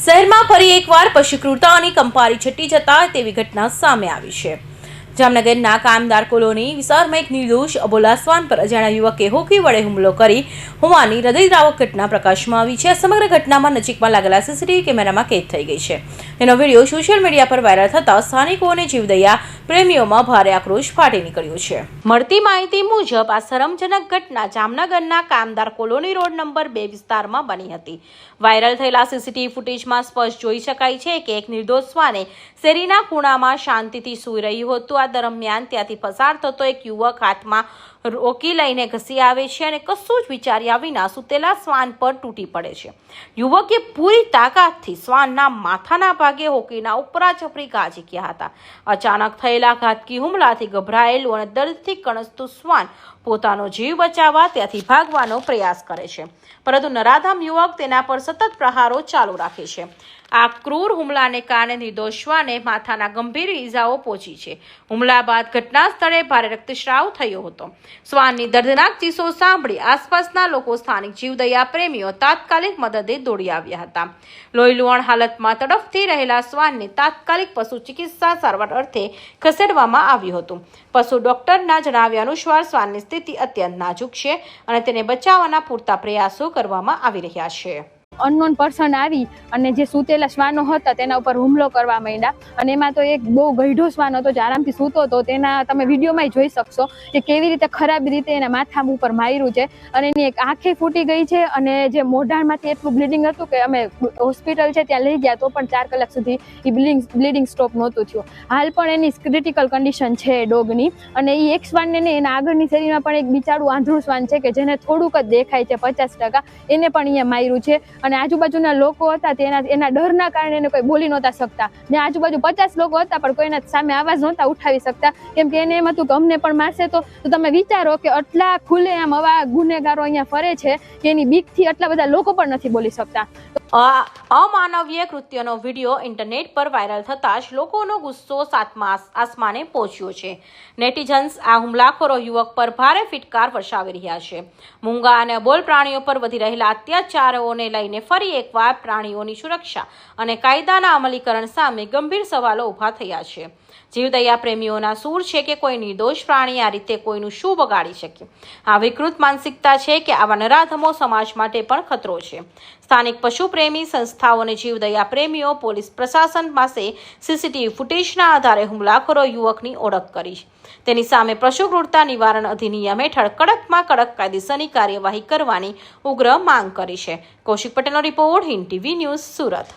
શહેરમાં ફરી એકવાર પશુ ક્રૂરતાની કંપારી છટી જતા તેવી ઘટના સામે આવી છે। જામનગરના કામદાર કોલોની વિસ્તારમાં એક નિર્દોષ અબોલા શ્વાન પર અજાણ્યા યુવકે હોકી વડે હુમલો કરી હોવાની હૃદયદ્રાવક ઘટના પ્રકાશમાં આવી છે। સમગ્ર ઘટનામાં નજીકમાં લાગેલા સીસીટીવી કેમેરામાં કેદ થઈ ગઈ છે। તેનો વિડીયો સોશિયલ મીડિયા પર વાયરલ થતા સ્થાનિકો અને જીવદયા પ્રેમીઓમાં ભારે આક્રોશ ફાટી નીકળ્યો છે। મળતી માહિતી મુજબ આ શરમજનક ઘટના જામનગરના કામદાર કોલોની રોડ નંબર 2 વિસ્તારમાં બની હતી। વાયરલ થયેલા સીસીટીવી ફૂટેજમાં સ્પષ્ટ જોઈ શકાય છે કે એક નિર્દોષ શ્વાને શેરીના ખૂણામાં શાંતિથી સૂઈ રહ્યું હતું। આ દરમિયાન ત્યાંથી પસાર થતો એક યુવક હાથમાં રોકી લઈને ઘસી આવે છે અને કશું જ વિચાર્યા વિના સૂતેલા શ્વાન પર તૂટી પડે છે। યુવકે પૂરી તાકાતથી શ્વાનના માથાના ભાગે હોકીના ઉપરા છપરી ઘા ઝીક્યા હતા। અચાનક થયેલા ઘાતકી હુમલાથી ગભરાયેલું અને દર્દથી કણસતું શ્વાન પોતાનો જીવ બચાવવા ત્યાંથી ભાગવાનો પ્રયાસ કરે છે, પરંતુ નરાધમ યુવક તેના પર સતત પ્રહારો ચાલુ રાખે છે। આ ક્રૂર હુમલાને કારણે નિર્દોષ શ્વાને માથાના ગંભીર ઈજાઓ પહોંચી છે। હુમલા બાદ ઘટના સ્થળે ભારે રક્તસ્રાવ થયો હતો। શ્વાનની દર્દનાક ચીસો સાંભળી આસપાસના લોકો સ્થાનિક જીવદયા પ્રેમીઓ તાત્કાલિક મદદે દોડી આવ્યા હતા। લોહીલુહાણ હાલતમાં તડફતી રહેલા શ્વાનને તાત્કાલિક પશુ ચિકિત્સા સારવાર અર્થે ખસેડવામાં આવ્યું હતું। પશુ ડોક્ટરના જણાવ્યા અનુસાર શ્વાનની સ્થિતિ અત્યંત નાજુક છે અને તેને બચાવવાના પૂરતા પ્રયાસો કરવામાં આવી રહ્યા છે। અનનોન પર્સન આવી અને જે સૂતેલા શ્વાનો હતા તેના ઉપર હુમલો કરવા માંડ્યા અને એમાં તો એક બહુ ગઈઢો શ્વાન હતો જે આરામથી સૂતો હતો। તેના તમે વિડીયોમાં જોઈ શકશો કે કેવી રીતે ખરાબ રીતે એના માથા ઉપર માર્યું છે અને એની એક આંખે ફૂટી ગઈ છે અને જે મોઢામાંથી એટલું બ્લીડિંગ હતું કે અમે હોસ્પિટલ છે ત્યાં લઈ ગયા તો પણ 4 કલાક સુધી એ બ્લીડિંગ સ્ટોપ નહોતું થયું। હાલ પણ એની ક્રિટિકલ કન્ડિશન છે ડોગની અને એ એક શ્વાનને નહીં, એના આગળની શેરીમાં પણ એક બિચારું આંધળું શ્વાન છે કે જેને થોડુંક જ દેખાય છે 50%, એને પણ અહીંયા માર્યું છે અને આજુબાજુના લોકો હતા એના ડરના કારણે એને કોઈ બોલી નહોતા શકતા ને આજુબાજુ 50 લોકો હતા પણ કોઈના સામે આવાજ નહોતા ઉઠાવી શકતા કેમ કે એને એમ હતું કે અમને પણ મારશે તો તમે વિચારો કે આટલા ખુલ્લેઆમ આવા ગુનેગારો અહીંયા ફરે છે કે એની બીકથી આટલા બધા લોકો પણ નથી બોલી શકતા। અમાનવીય કૃત્યનો વિડીયો ઇન્ટરનેટ પર વાયરલ થતાં જ લોકોનો ગુસ્સો સાતમા આસમાને પહોંચ્યો છે। નેટિઝન્સ આ હુમલાખોરો યુવક પર ભારે ફિટકાર વરસાવી રહ્યા છે। મૂંગા અને અબોલ પ્રાણીઓ પર વધી રહેલા અત્યાચારોને લઈને ફરી એકવાર પ્રાણીઓની સુરક્ષા અને કાયદાના અમલીકરણ સામે ગંભીર સવાલો ઊભા થયા છે। જીવદયા પ્રેમીઓના સૂર છે કે કોઈ નિર્દોષ પ્રાણી આ રીતે કોઈનું શું બગાડી શકે। આ વિકૃત માનસિકતા છે કે આવા નરાધમો સમાજ માટે પણ ખતરો છે। સ્થાનિક પશુ પ્રેમી સંસ્થાઓ અને જીવદયા પ્રેમીઓ પોલીસ પ્રશાસન પાસે સીસીટીવી ફૂટેજના આધારે હુમલાખોરો યુવકની ઓળખ કરી તેની સામે પશુ ક્રૂરતા નિવારણ અધિનિયમ હેઠળ કડકમાં કડક કાયદેસરની કાર્યવાહી કરવાની ઉગ્ર માંગ કરી છે। કૌશિક પટેલનો report, Hind TV news, Surat.